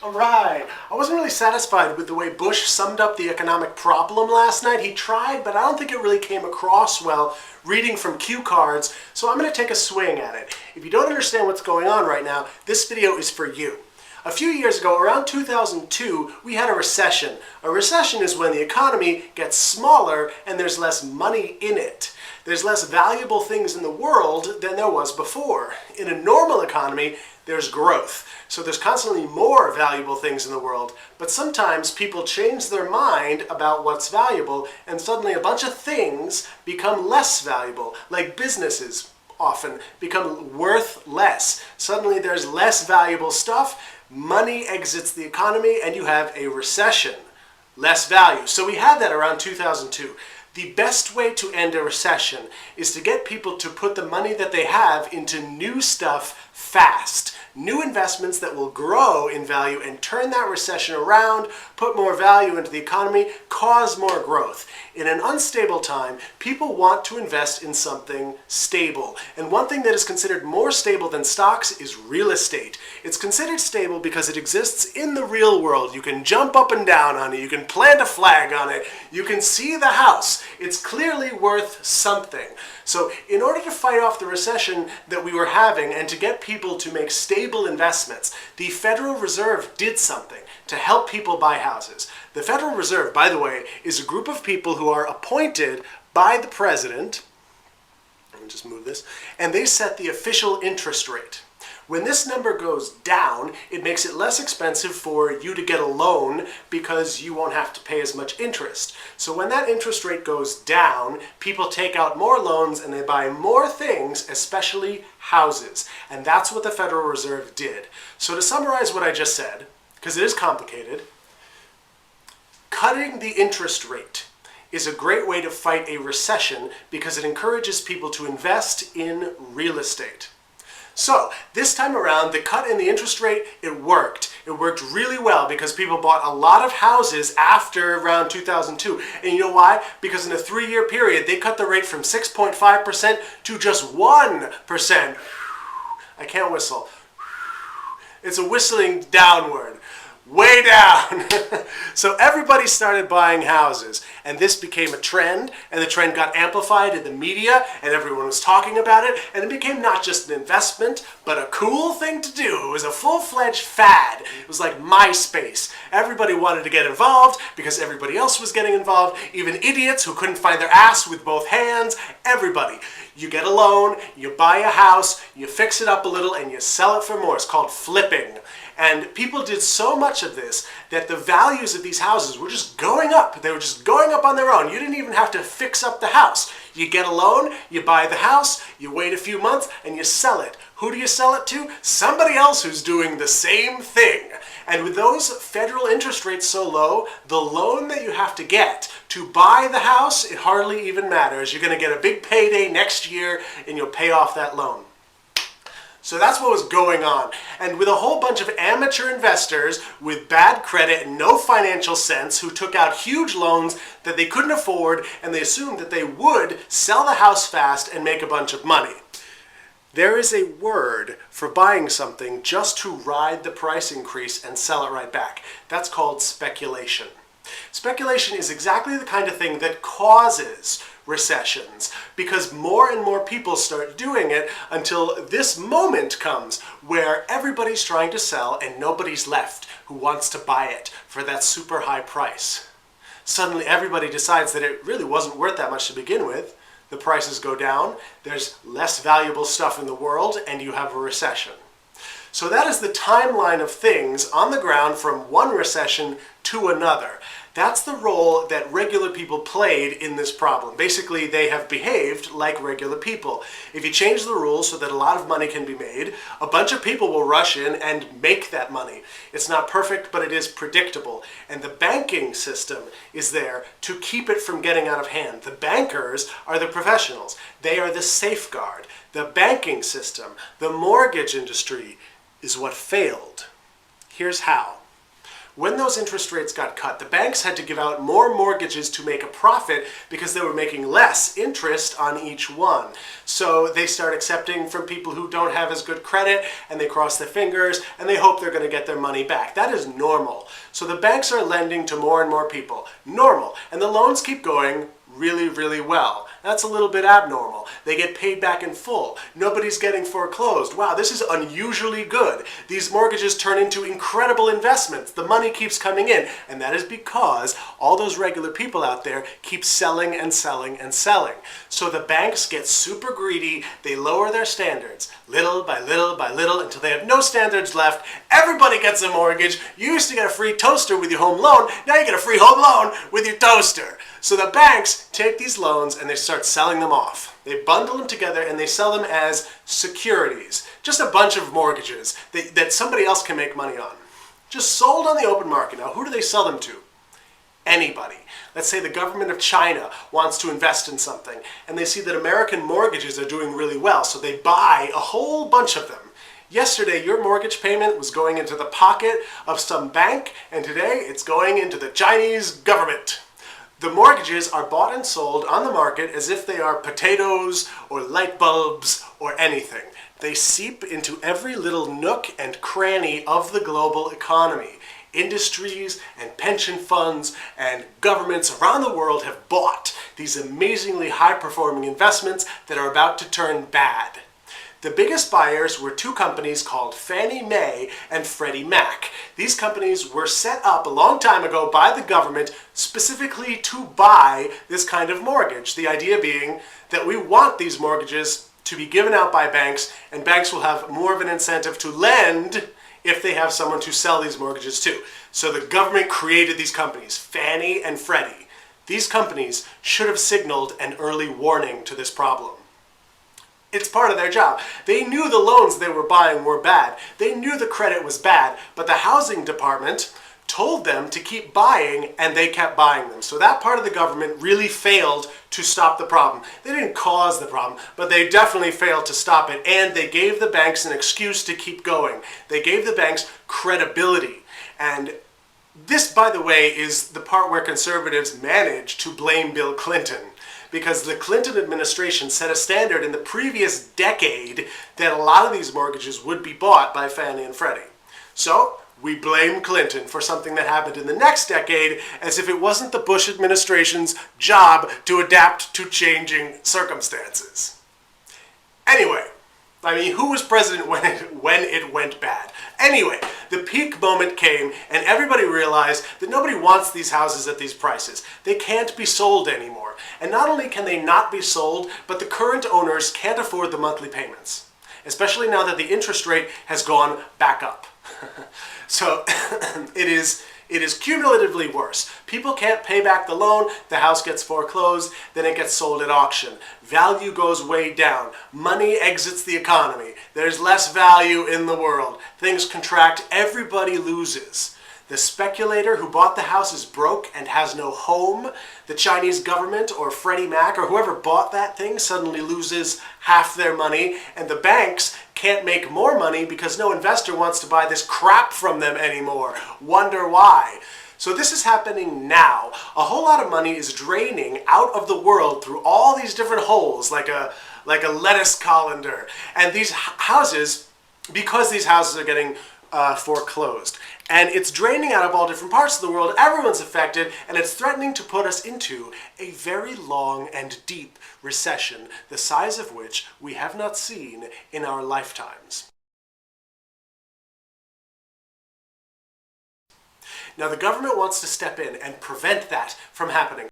All right. I wasn't really satisfied with the way Bush summed up the economic problem last night. He tried, but I don't think it really came across well reading from cue cards, so I'm going to take a swing at it. If you don't understand what's going on right now, this video is for you. A few years ago, around 2002, we had a recession. A recession is when the economy gets smaller and there's less money in it. There's less valuable things in the world than there was before. In a normal economy, there's growth. So there's constantly more valuable things in the world, but sometimes people change their mind about what's valuable and suddenly a bunch of things become less valuable, like businesses often become worth less. Suddenly there's less valuable stuff, money exits the economy, and you have a recession. Less value. So we had that around 2002. The best way to end a recession is to get people to put the money that they have into new stuff fast. New investments that will grow in value and turn that recession around, put more value into the economy, cause more growth. In an unstable time, people want to invest in something stable. And one thing that is considered more stable than stocks is real estate. It's considered stable because it exists in the real world. You can jump up and down on it. You can plant a flag on it. You can see the house. It's clearly worth something. So in order to fight off the recession that we were having and to get people to make stable investments, the Federal Reserve did something to help people buy houses. The Federal Reserve, by the way, is a group of people who are appointed by the president. Let me just move this. And they set the official interest rate. When this number goes down, it makes it less expensive for you to get a loan because you won't have to pay as much interest. So when that interest rate goes down, people take out more loans and they buy more things, especially houses. And that's what the Federal Reserve did. So to summarize what I just said, because it is complicated, cutting the interest rate is a great way to fight a recession because it encourages people to invest in real estate. So this time around, the cut in the interest rate, it worked. It worked really well because people bought a lot of houses after around 2002. And you know why? Because in a 3-year period, they cut the rate from 6.5% to just 1%. I can't whistle. It's a whistling downward. Way down. So everybody started buying houses, and this became a trend, and the trend got amplified in the media, and everyone was talking about it, and it became not just an investment, but a cool thing to do. It was a full-fledged fad. It was like MySpace. Everybody wanted to get involved because everybody else was getting involved, even idiots who couldn't find their ass with both hands, everybody. You get a loan, you buy a house, you fix it up a little, and you sell it for more. It's called flipping. And people did so much of this that the values of these houses were just going up. They were just going up on their own. You didn't even have to fix up the house. You get a loan, you buy the house, you wait a few months, and you sell it. Who do you sell it to? Somebody else who's doing the same thing. And with those federal interest rates so low, the loan that you have to get to buy the house, it hardly even matters. You're going to get a big payday next year, and you'll pay off that loan. So that's what was going on. And with a whole bunch of amateur investors with bad credit and no financial sense who took out huge loans that they couldn't afford, and they assumed that they would sell the house fast and make a bunch of money. There is a word for buying something just to ride the price increase and sell it right back. That's called speculation. Speculation is exactly the kind of thing that causes recessions because more and more people start doing it until this moment comes where everybody's trying to sell and nobody's left who wants to buy it for that super high price. Suddenly everybody decides that it really wasn't worth that much to begin with. The prices go down, there's less valuable stuff in the world, and you have a recession. So that is the timeline of things on the ground from one recession to another. That's the role that regular people played in this problem. Basically, they have behaved like regular people. If you change the rules so that a lot of money can be made, a bunch of people will rush in and make that money. It's not perfect, but it is predictable. And the banking system is there to keep it from getting out of hand. The bankers are the professionals. They are the safeguard. The banking system, the mortgage industry, is what failed. Here's how. when those interest rates got cut, the banks had to give out more mortgages to make a profit because they were making less interest on each one. So they start accepting from people who don't have as good credit, and they cross their fingers and they hope they're going to get their money back. That is normal. So the banks are lending to more and more people. Normal. And the loans keep going really, really well. That's a little bit abnormal. They get paid back in full. Nobody's getting foreclosed. Wow, this is unusually good. These mortgages turn into incredible investments. The money keeps coming in, and that is because all those regular people out there keep selling and selling and selling. So the banks get super greedy. They lower their standards little by little by little until they have no standards left. Everybody gets a mortgage. You used to get a free toaster with your home loan. Now you get a free home loan with your toaster. So the banks take these loans and they start selling them off. They bundle them together and they sell them as securities. Just a bunch of mortgages that somebody else can make money on. Just sold on the open market. Now, who do they sell them to? Anybody. Let's say the government of China wants to invest in something and they see that American mortgages are doing really well, so they buy a whole bunch of them. Yesterday, your mortgage payment was going into the pocket of some bank, and today it's going into the Chinese government. The mortgages are bought and sold on the market as if they are potatoes or light bulbs or anything. They seep into every little nook and cranny of the global economy. Industries and pension funds and governments around the world have bought these amazingly high-performing investments that are about to turn bad. The biggest buyers were two companies called Fannie Mae and Freddie Mac. These companies were set up a long time ago by the government specifically to buy this kind of mortgage. The idea being that we want these mortgages to be given out by banks, and banks will have more of an incentive to lend if they have someone to sell these mortgages to. So the government created these companies, Fannie and Freddie. These companies should have signaled an early warning to this problem. It's part of their job. They knew the loans they were buying were bad. They knew the credit was bad, but the housing department told them to keep buying, and they kept buying them. So that part of the government really failed to stop the problem. They didn't cause the problem, but they definitely failed to stop it, and they gave the banks an excuse to keep going. They gave the banks credibility. And this, by the way, is the part where conservatives managed to blame Bill Clinton, because the Clinton administration set a standard in the previous decade that a lot of these mortgages would be bought by Fannie and Freddie. So we blame Clinton for something that happened in the next decade as if it wasn't the Bush administration's job to adapt to changing circumstances. Anyway, I mean, who was president when it went bad? Anyway, the peak moment came and everybody realized that nobody wants these houses at these prices. They can't be sold anymore. And not only can they not be sold, but the current owners can't afford the monthly payments, especially now that the interest rate has gone back up. So it is cumulatively worse. People can't pay back the loan, the house gets foreclosed, then it gets sold at auction. Value goes way down. Money exits the economy. There's less value in the world. Things contract. Everybody loses. The speculator who bought the house is broke and has no home. The Chinese government or Freddie Mac or whoever bought that thing suddenly loses half their money, and the banks can't make more money because no investor wants to buy this crap from them anymore. Wonder why? So this is happening now. A whole lot of money is draining out of the world through all these different holes, like a lettuce colander. And these houses, because these houses are getting foreclosed, and it's draining out of all different parts of the world, everyone's affected, and it's threatening to put us into a very long and deep recession, the size of which we have not seen in our lifetimes. Now, the government wants to step in and prevent that from happening.